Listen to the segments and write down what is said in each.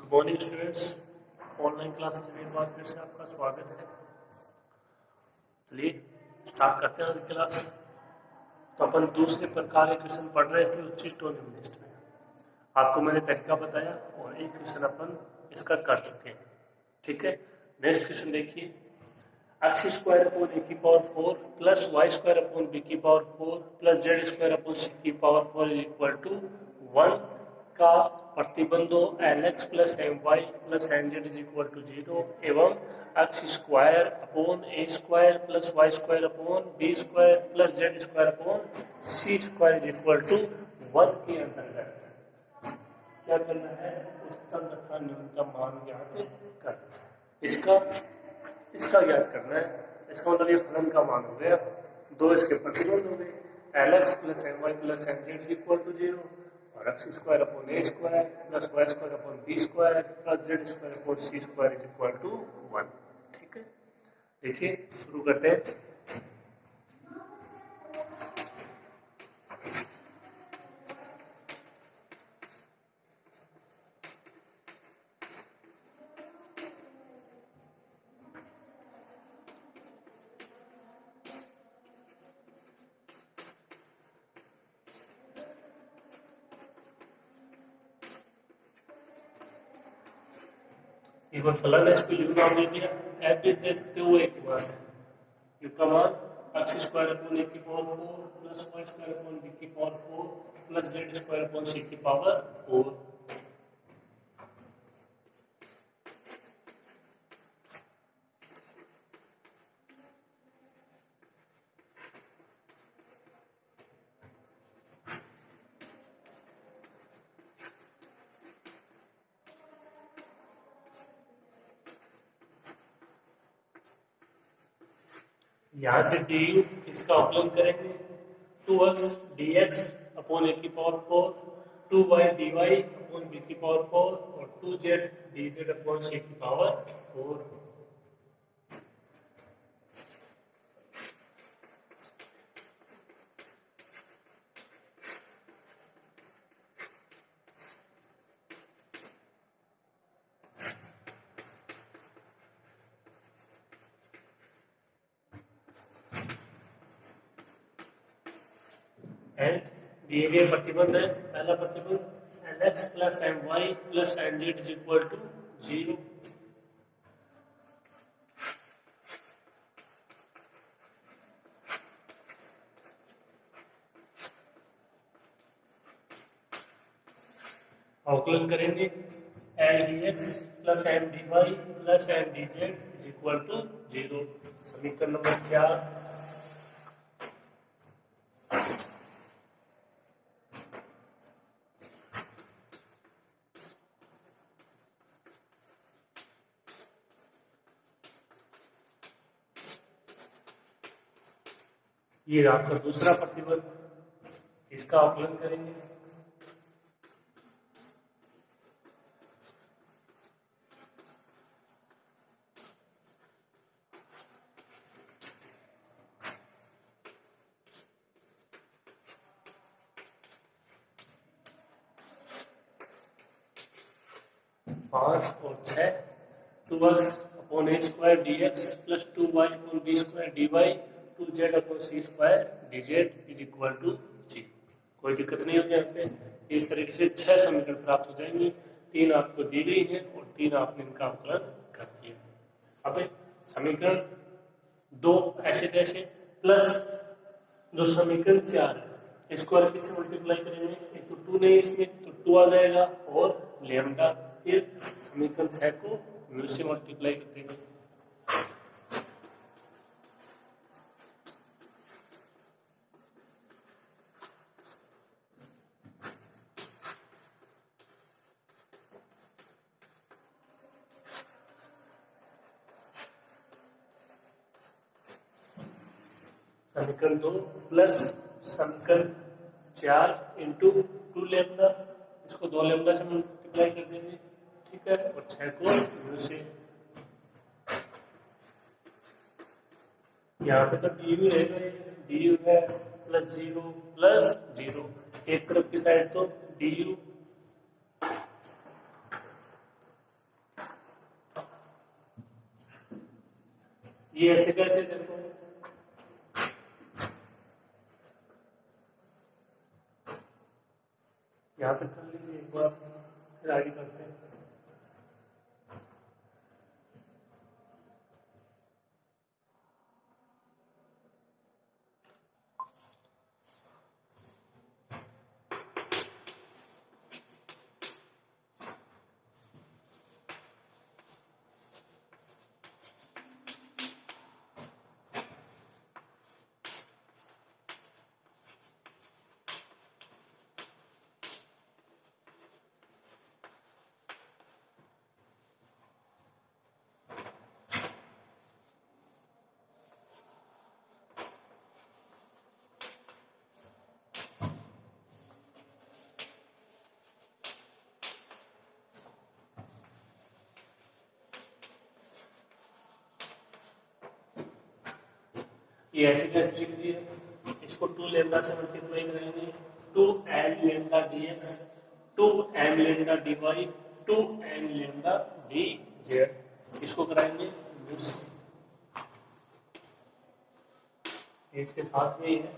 Good morning students, online classes में एक बार फिर से आपका स्वागत है। चलिए स्टार्ट करते हैं आज क्लास। तो अपन दूसरे प्रकार के क्वेश्चन पढ़ रहे थे उच्च टोनिमिस्ट में। आपको मैंने तरीका बताया और एक क्वेश्चन अपन इसका कर चुके हैं। ठीक है, नेक्स्ट क्वेश्चन देखिए। एक्स स्क्वायर अपॉन ए की power 4 plus Y square upon B की power 4 plus Z square upon C की पावर 4 इज इक्वल टू 1 का प्रतिबंधों Lx plus M Y plus N Z is equal to 0 एवं X square upon A square plus Y square upon B square plus Z square upon C square is equal to 1 के अंतर्गत क्या करना है? उच्चतम तथा न्यूनतम मान ज्ञात करना। इसका ज्ञात करना है। इसका मतलब ये फलन का मान हो गया, दो इसके प्रतिबंध हो गए, Lx plus M Y plus N Z is equal to 0 और X square upon A square plus Y square upon B square plus Z square upon C square is equal to 1। ठीक है, देखिए शुरू करते हैं। एक बार फलन है, इसको यू नाम दे दिया, एफ भी दे सकते हो, एक ही बात है। यू का मान एक्स स्क्वायर अपॉन ए की power 4 plus Y square upon B की power 4 plus Z square upon C की पावर 4। यहाँ से डी यू इसका अवकलन करेंगे 2x dx अपॉन ए की power 4 2y dy upon B की पावर 4 और 2z dz अपॉन सी की पावर 4। एंड दिए गए प्रतिबंध है, पहला प्रतिबंध Lx plus M Y plus N Z is equal to 0। अवकलन करेंगे L D X plus M D Y plus M D Z is equal to 0। समीकरण नंबर 4। ये आपका दूसरा प्रतिबंध, इसका अवकलन करेंगे पांच और 6 2x upon A square D X plus 2y upon B square D Y 2z upon C square dz is equal to 0। कोई दिक्कत नहीं होगी यहाँ पे। इस तरीके से 6 समीकरण प्राप्त हो जाएंगे। 3 आपको दी गई है और 3 आपने इनका अवकलन कर दिया। अब समीकरण 2 ऐसे तैसे प्लस जो समीकरण 4 है इसको किससे मल्टीप्लाई करेंगे? एक तो 2 नहीं इसमें तो 2 आ जाएगा और लेमडा, फिर समीकरण 6 को म्यू से मल्टीप्लाई कर देंगे। समीकरण 2 प्लस समीकरण 4 इंटू 2 लेमडा, इसको 2 लेमडा से मल्टीप्लाई कर देंगे। ठीक है, और 6 को म्यू से। यहाँ पे तो डी यू रहेगा, डी यू है प्लस 0 एक तरफ की साइड तो डी यू ये ऐसे कैसे देखो, यहां तक कर लीजिए एक बार, फिर आगे करते हैं। ये ऐसे कैसे लिख दिए, इसको 2 लैम्डा से मल्टीप्लाई करेंगे, 2 n lambda dx, 2 n lambda dy, 2 n lambda dz, इसको कराएंगे म्यू से, इसके साथ में ही है।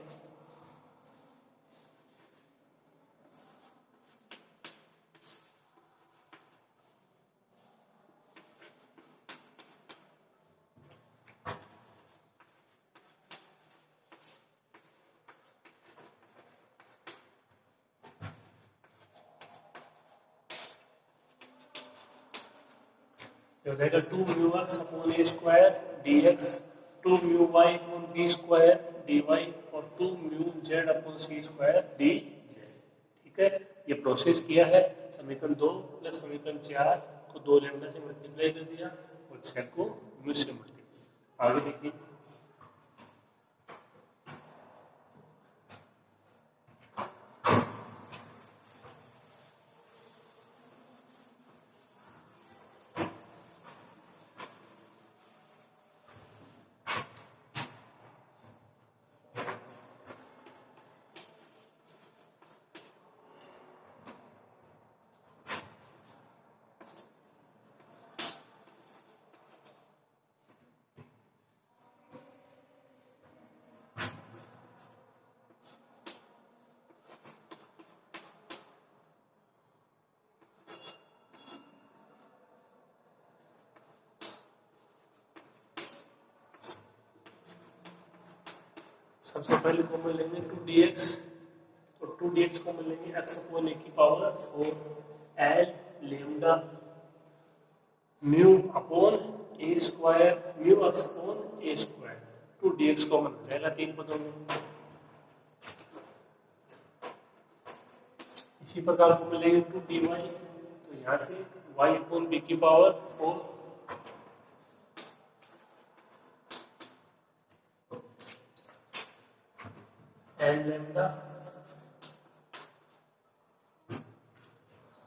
हो जाएगा 2 mu x upon A square dx, 2 mu y upon b square dy और 2 mu z upon c square dz। ठीक है, ये प्रोसेस किया है। समीकरण 2 प्लस समीकरण 4 को 2 लैम्डा से मल्टीप्लाई कर दिया और 6 को म्यू से मल्टीप्लाई। आगे देखिए, सबसे पहले को मिलेंगे 2dx, तो 2dx को मिलेंगे x अपॉन ए की power 4 l lambda mu upon A square mu x upon A square, 2dx common हो जाएगा 3 पदों में। इसी प्रकार को मिलेंगे 2dy, तो यहाँ से y अपॉन b की पावर 4 n लैम्डा,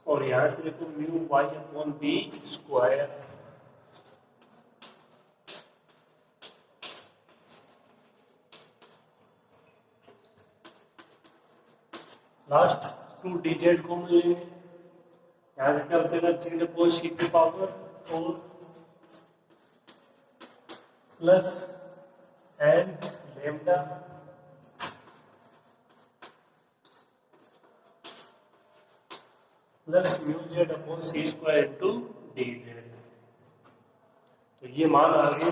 और यहां से देखो mu y upon B square, last 2dz को मिलेंगे, यहाँ से क्या बचेगा z अपॉन c की power 4 plus n lambda plus mu Z upon C square into D Z. तो ये मान आ गए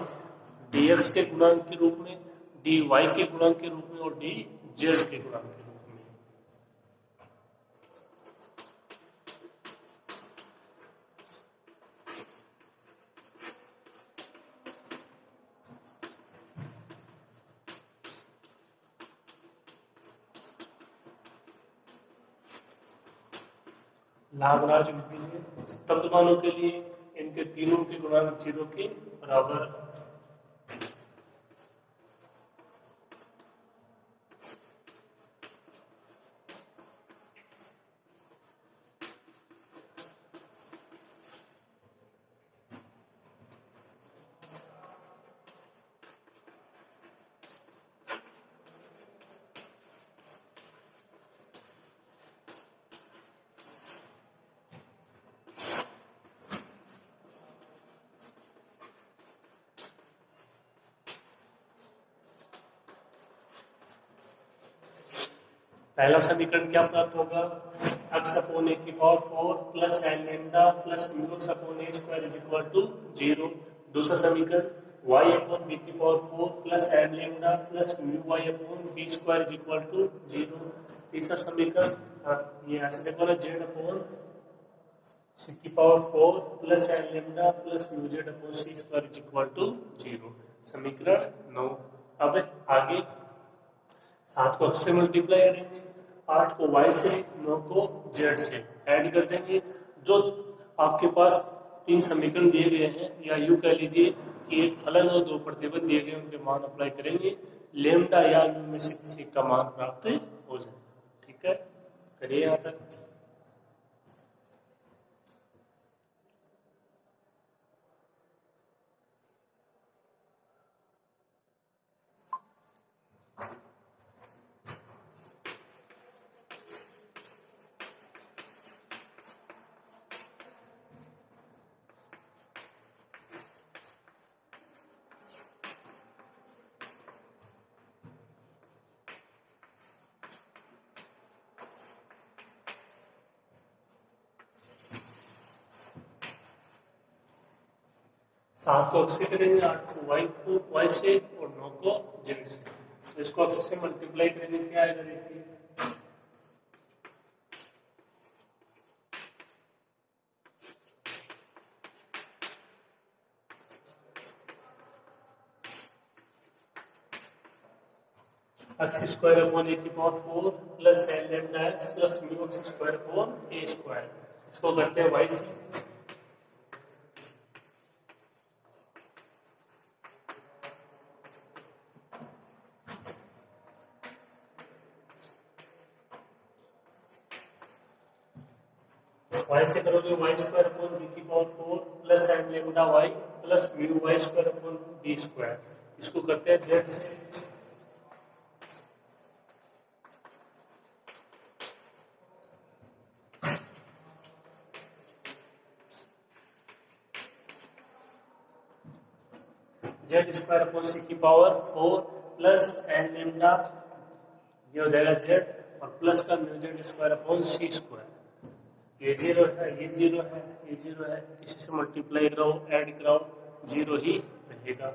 dx के गुणांक के रूप में, dy के गुणांक के रूप में और dz के गुणांक के रूप में। लाभराज विधि में स्तब्ध मानों के लिए इनके तीनों के गुणांक 0 के बराबर। पहला समीकरण क्या प्राप्त होगा, x अपॉन ए की power 4 plus N lambda plus mu X upon A square is equal to 0। दूसरा समीकरण y अपॉन बी की power 4 plus N lambda plus mu y upon B square is equal to 0। तीसरा समीकरण ये ऐसे देखो ना, z अपॉन सी की power 4 plus N lambda plus mu Z upon C square is equal to 0। समीकरण 9। अब आगे 7 को x से मल्टीप्लाई करेंगे, 8 को y से, 9 को z से ऐड कर देंगे। जो आपके पास 3 समीकरण दिए गए हैं, या यूं कह लीजिए कि एक फलन और 2 प्रतिबंध दिए गए, उनके मान अप्लाई करेंगे, लेमडा या म्यू में से किसी का मान प्राप्त हो जाए। ठीक है, करिए यहाँ तक। सात को x से करेंगे, 8 को y से और 9 को z से। तो इसको x से मल्टीप्लाई करेंगे, क्या आएगा देखिए, x स्क्वायर अपॉन ए की power 4 plus N lambda X plus mu X square upon A square. इसको करते हैं y से, y से करोगे y स्क्वायर अपॉन बी की power 4 plus N lambda y plus mu y square upon B square. इसको करते हैं z से, z स्क्वायर अपॉन सी की पावर 4 प्लस एन लेमडा, ये हो जाएगा z, और प्लस का mu z square upon C square. ये 0 है, ये 0 है, ये 0 है, इसी से मल्टीप्लाई कराओ, ऐड कराओ, 0 ही रहेगा।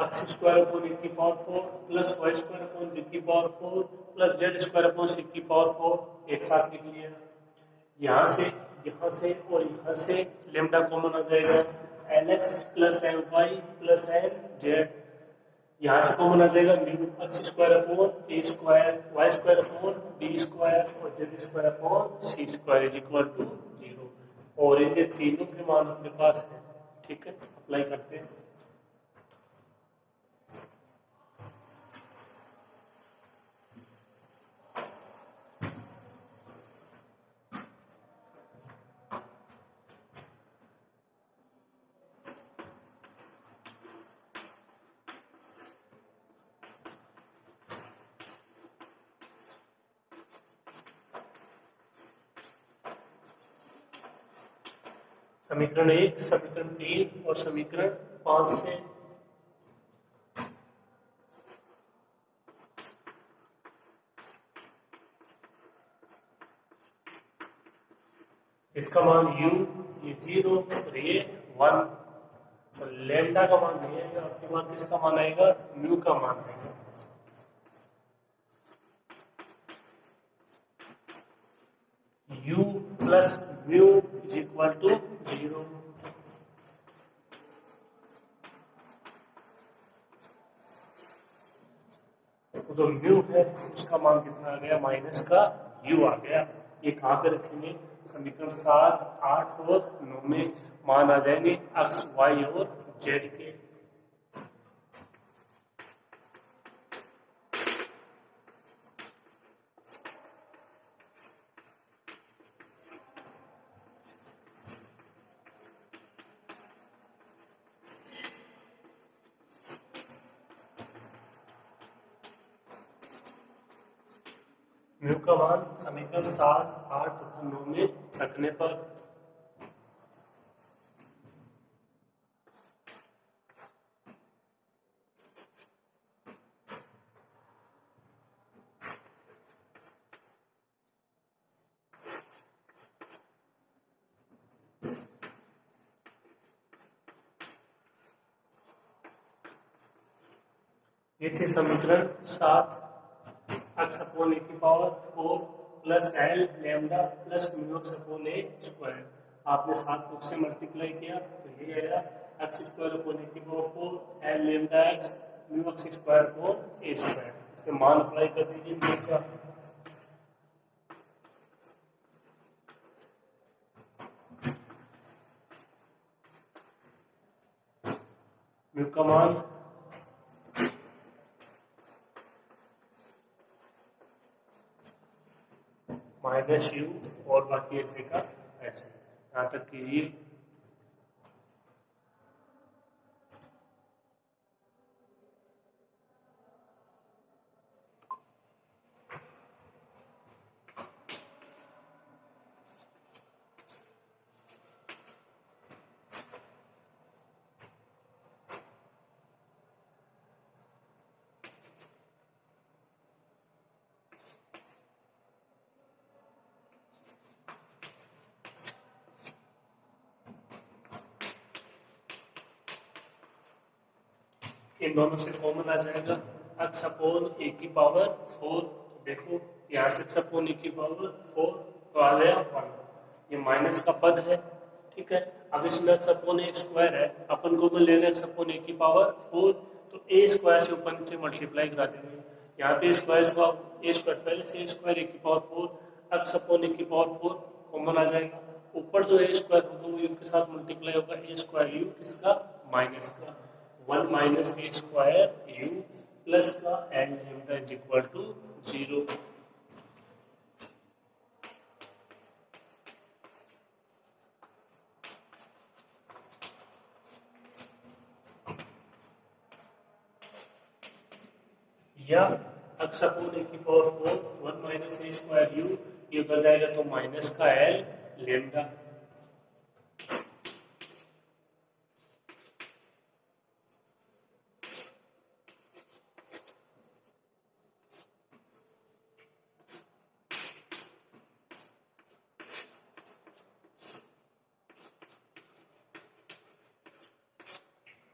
x स्क्वायर अपॉन ए की power 4 plus y square upon B की power 4 plus z square upon C की पावर 4 एक साथ लिख लिया। यहाँ से और यहाँ से लेमडा कॉमन आ जाएगा, lx plus my plus nz। यहाँ से कॉमन आ जाएगा mu x square upon A square, y square upon B square और z square upon C square is equal to 0। और इनके तीनों के मान अपने पास है। ठीक है, अप्लाई करते हैं। समीकरण 1, समीकरण 3 और समीकरण 5 से इसका मान u, ये 0 और ये 1, और लेमडा का मान नहीं आएगा। आपके मान किसका मान आएगा, म्यू का मान आएगा। u plus mu is equal to 0। तो जो म्यू है उसका मान कितना आ गया, माइनस का u आ गया। ये कहाँ पे रखेंगे, समीकरण 7, 8 और 9 में मान आ जाएंगे x, y और z के। म्यू का मान समीकरण 7, 8 तथा 9 में रखने पर ये थी समीकरण 7 x अपॉन ए की power 4 plus L lambda plus mu X upon A square. आपने 7 को से मल्टीप्लाई किया तो ये आएगा x स्क्वायर अपॉन ए की power 4 L lambda X mu X square upon A square. इसमें मान अप्लाई कर दीजिए म्यू का। म्यू का मान माइनस यू और बाकी ऐसे का ऐसे, यहां तक कीजिए। इन दोनों से कॉमन आ जाएगा x अपॉन ए की पावर 4। देखो यहाँ से x अपॉन ए की पावर 4 तो आ गया 1। ये माइनस का पद है, ठीक है। अब इसमें x अपॉन ए स्क्वायर है, अपन को ले रहे x अपॉन ए की पावर 4, तो ए स्क्वायर से ऊपर नीचे मल्टीप्लाई करा देंगे। यहाँ पे स्क्वायर ए स्क्वायर पहले से स्क्वायर ए की पावर 4 x अपॉन ए की पावर 4 कॉमन आ जाएगा। ऊपर जो ए स्क्वायर होगा वो यू के साथ मल्टीप्लाई होगा, ए स्क्वायर यू किसका माइनस का 1 minus A square U plus का N lambda is equal to 0। या x अपॉन ए की power 4 1 minus A square U, ये उधर जाएगा तो माइनस का L lambda.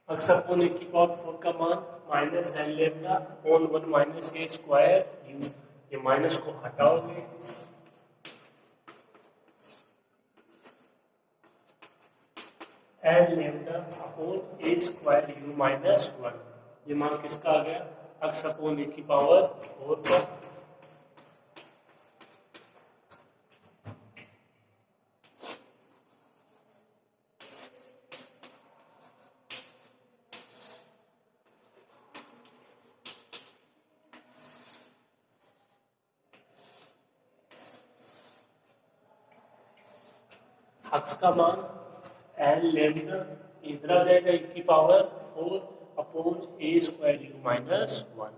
x upon A की पावर 4 का मान minus L lambda upon 1 minus A square U, ये माइनस को हटाओगे L lambda upon A square U minus 1। ये मान किसका आ गया x अपॉन ए की पावर 4 का। x का मान एल लैम्डा इधर आ जाएगा e की power 4 upon A square U minus 1।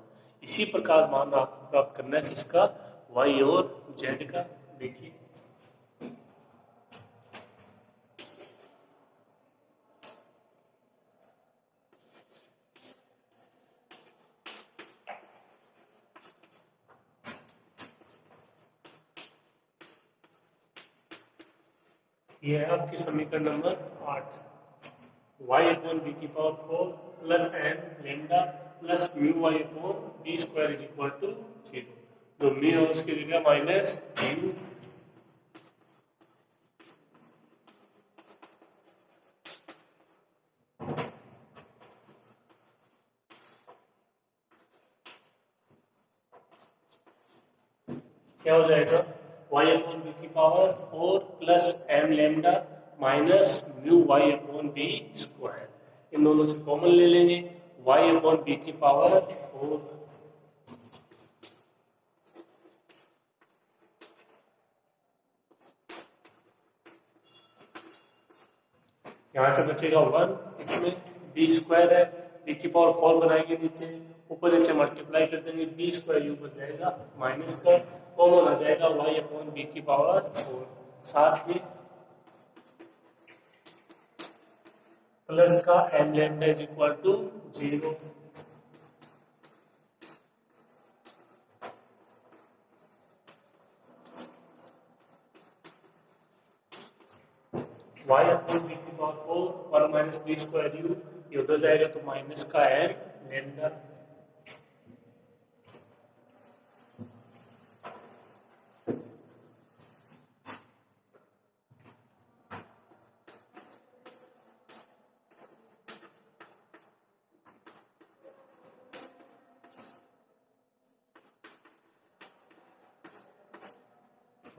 इसी प्रकार मान आपको प्राप्त करना है किसका y और z का। देखिए ये है आपकी समीकरण नंबर 8। y अपॉन बी की power 4 plus N lambda plus mu y upon B square is equal to 0। तो म्यू है उसकी जगह माइनस म्यू। क्या हो जाएगा y अपॉन बी की power 4 plus M lambda minus mu y upon B square. इन दोनों से कॉमन ले लेंगे y अपॉन बी की पावर 4। यहाँ से बचेगा 1, इसमें बी स्क्वायर है, बी की पावर 4 बनाएंगे नीचे, ऊपर नीचे मल्टीप्लाई कर देंगे, बी स्क्वायर यू बच जाएगा माइनस का कॉमन आ जाएगा y अपॉन बी की पावर 4, साथ में प्लस का m lambda is equal to 0। y upon B की power 4 1 minus B square U, ये उधर जाएगा तो माइनस का m lambda.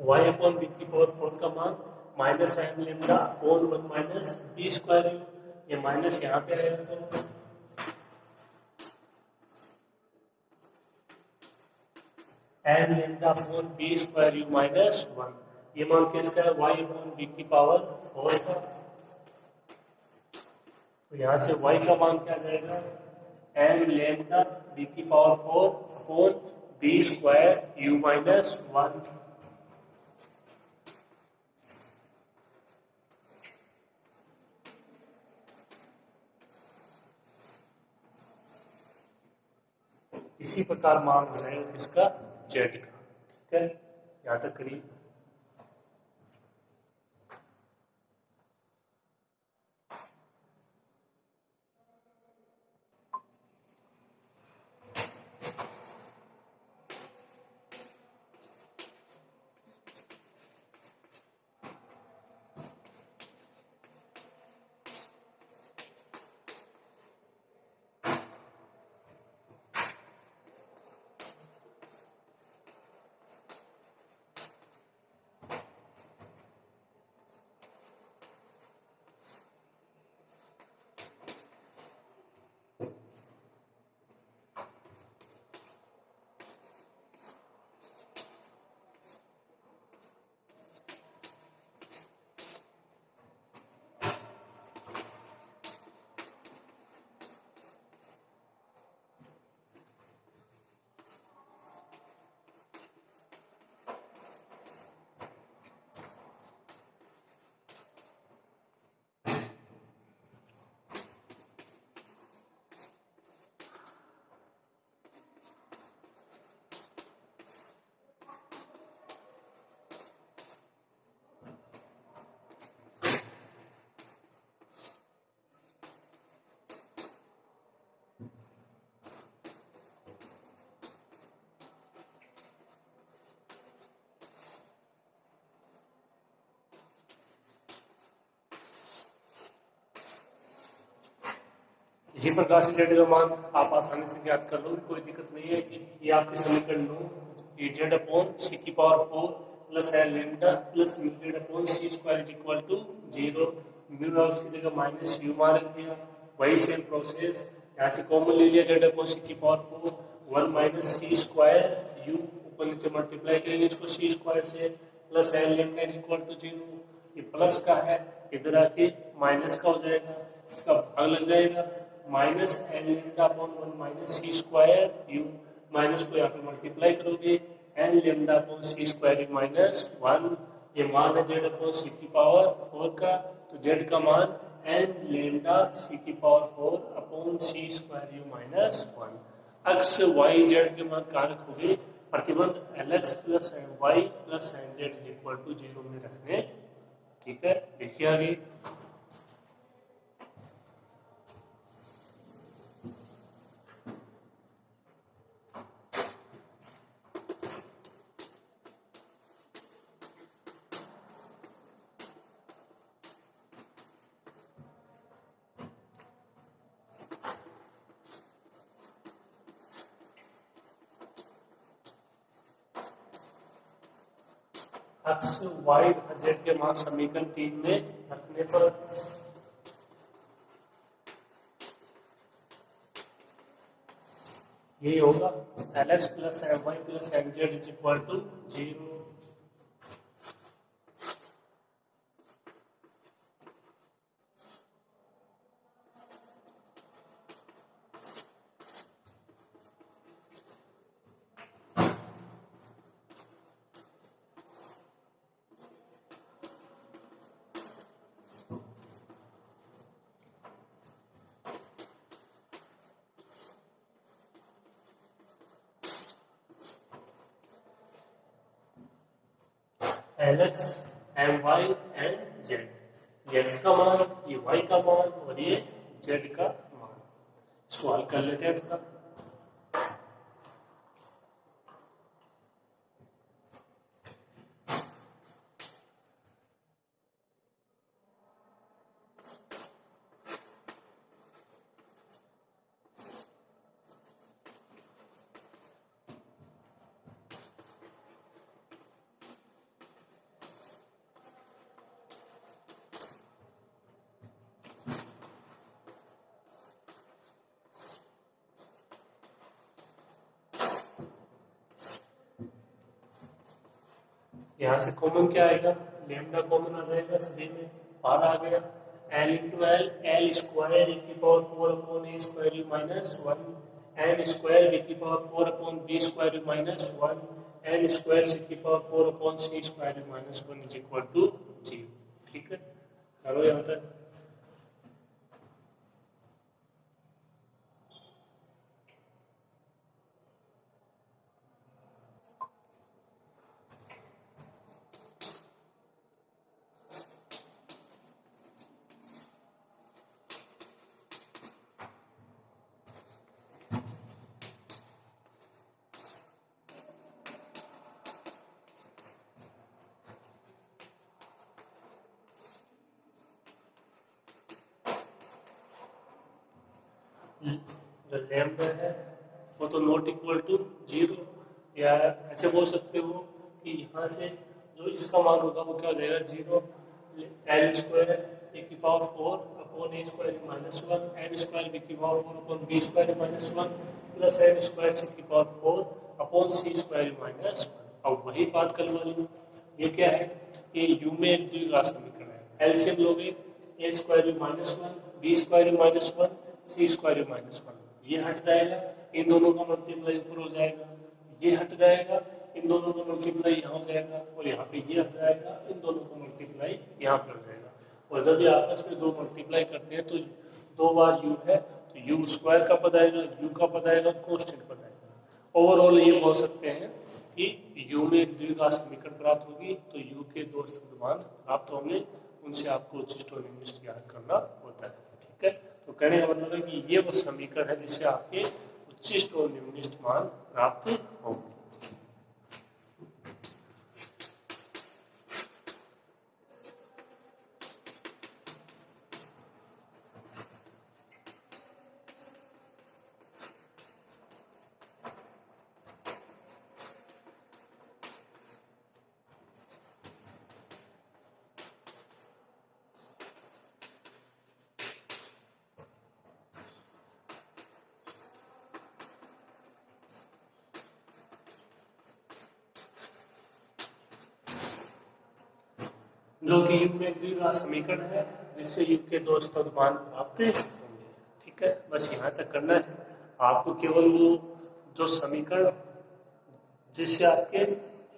y upon B की पावर 4 का मान minus M lambda upon 1 minus B square U, ये माइनस यहाँ पे आएगा तो M lambda upon B square U minus 1, ये मान किसका है y अपॉन बी की पावर 4 का। तो यहाँ से y का मान क्या जाएगा एम लेमडा बी की power 4 upon B square U minus 1। इसी प्रकार मान हो जाएगा किसका z का। ठीक है, यहाँ तक करिए। इसी प्रकार से जेड का मान आप आसानी से ज्ञात कर लो, कोई दिक्कत नहीं है। ये आपके समीकरण लो, ये जेड अपॉन सी की power 4 plus L lambda plus mu Z upon C square is equal to 0। Mu है उसकी जगह माइनस यू मान रख दिया, वही सेम प्रोसेस यहाँ से कॉमन ले लिया, जेड अपॉन सी की power 4 1 minus C square U, ऊपर नीचे मल्टीप्लाई करेंगे इसको सी स्क्वायर से, plus L lambda is equal to 0। ये प्लस का है, इधर आके माइनस का हो जाएगा, इसका भाग लग जाएगा, minus L lambda upon 1 minus C square U, minus को यहाँ पे मल्टीप्लाई करोगे L lambda upon C square U minus 1। ये मान है जेड अपॉन सी की पावर 4 का, तो जेड का मान एल लेमडा सी की power 4 upon C square U minus 1। X Y Z के मान कहाँ रखोगे, प्रतिबंध L X plus M Y plus M Z is equal to 0 में रखने। ठीक है, देखिए आगे। एक्स वाई जेड के मान समीकरण 3 में रखने पर यही होगा L X plus M Y plus M Z is equal to 0। L X M Y and Z, ये एक्स का मान, ये वाई का मान और ये जेड का मान। इसको हल कर लेते हैं थोड़ा। यहाँ से कॉमन क्या आएगा, लेमडा कॉमन आ जाएगा सभी में, बाहर आ गया L into L, L square e की power 4 upon A square U minus 1, N square B की power 4 upon B square U minus 1, N square C की power 4 upon C square U minus 1 is equal to 0। ठीक है, करो यहाँ तक। जो lambda है वो तो नॉट इक्वल टू 0, या ऐसे बोल सकते हो कि यहाँ से जो इसका मान होगा वो क्या हो जाएगा 0, एल स्क्वायर ए की power 4 upon A square minus 1, N square B की power 4 upon B square minus 1 plus N square C की power 4 upon C square minus 1। अब वही बात कल वाली, ये क्या है, ये यू में एक द्विघात समीकरण है। एलसीएम लोगे A square minus 1 B square minus 1 C square minus 1, ये हट जाएगा, इन दोनों का मल्टीप्लाई ऊपर हो जाएगा, ये हट जाएगा, इन दोनों का मल्टीप्लाई यहाँ हो जाएगा, और यहाँ पे ये हट जाएगा, इन दोनों का मल्टीप्लाई यहाँ पे हो जाएगा। और जब ये आपस में दो मल्टीप्लाई करते हैं तो दो बार यू है तो यू स्क्वायर का पद आएगा, यू का पद आएगा, कांस्टेंट पद आएगा। ओवरऑल ये बोल सकते हैं कि यू में एक द्विघात समीकरण प्राप्त होगी, तो यू के दो स्थितिमान प्राप्त होंगे, उनसे आपको उच्चिष्ट और निम्निष्ट याद करना होता है। ठीक है, तो कहने का मतलब है कि ये वो समीकरण है जिससे आपके उच्चिष्ट और निम्निष्ट मान प्राप्त होंगे। जो कि युग में एक द्विघात समीकरण है जिससे युग के दो स्थितिमान प्राप्त होंगे। ठीक है, बस यहाँ तक करना है आपको, केवल वो जो समीकरण जिससे आपके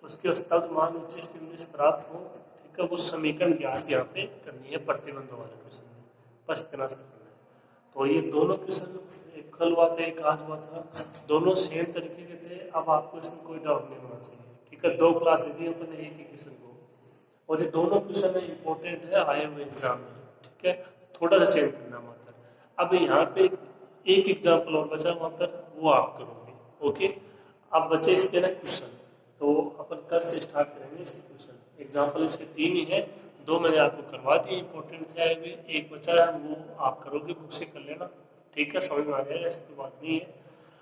उसके स्थितिमान उच्चिष्ट निम्निष्ट प्राप्त हो, ठीक है, वो समीकरण ज्ञात यहाँ पे करनी है प्रतिबंध वाले क्वेश्चन में, बस इतना सा करना है। तो ये दोनों क्वेश्चन, एक कल हुआ था एक आज हुआ था, दोनों सेम तरीके के थे। अब आपको इसमें कोई डाउट नहीं होना चाहिए। ठीक है, दो क्लास दी थी अपने एक ही क्वेश्चन को, और ये दोनों क्वेश्चन इंपॉर्टेंट है आए हुए एग्जाम में। ठीक है, थोड़ा सा चेंज करना मात्र। अब यहाँ पे एक एग्जाम्पल और बचा मात्र, वो आप करोगे। ओके, अब बचे इसके ना क्वेश्चन, तो अपन कल से स्टार्ट करेंगे इसके क्वेश्चन। एग्जाम्पल इसके 3 ही है, 2 मैंने आपको करवा दिए इंपॉर्टेंट थे आए हुए, एक बचा है वो आप करोगे, बुक से कर लेना। ठीक है, समझ में आ जाएगा, ऐसी कोई बात नहीं है।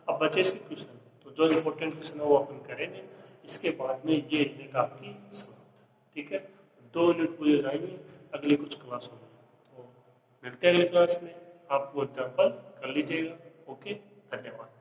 अब बचे इसके क्वेश्चन, तो जो इंपॉर्टेंट क्वेश्चन है वो अपन करेंगे, इसके बाद में ये यूनिट आपकी समाप्त। ठीक है, 2 यूनिट पूरी हो जाएंगी, अगली कुछ क्लास होगी। तो मिलते हैं अगली क्लास में, आप वो एग्जाम्पल कर लीजिएगा। ओके, धन्यवाद।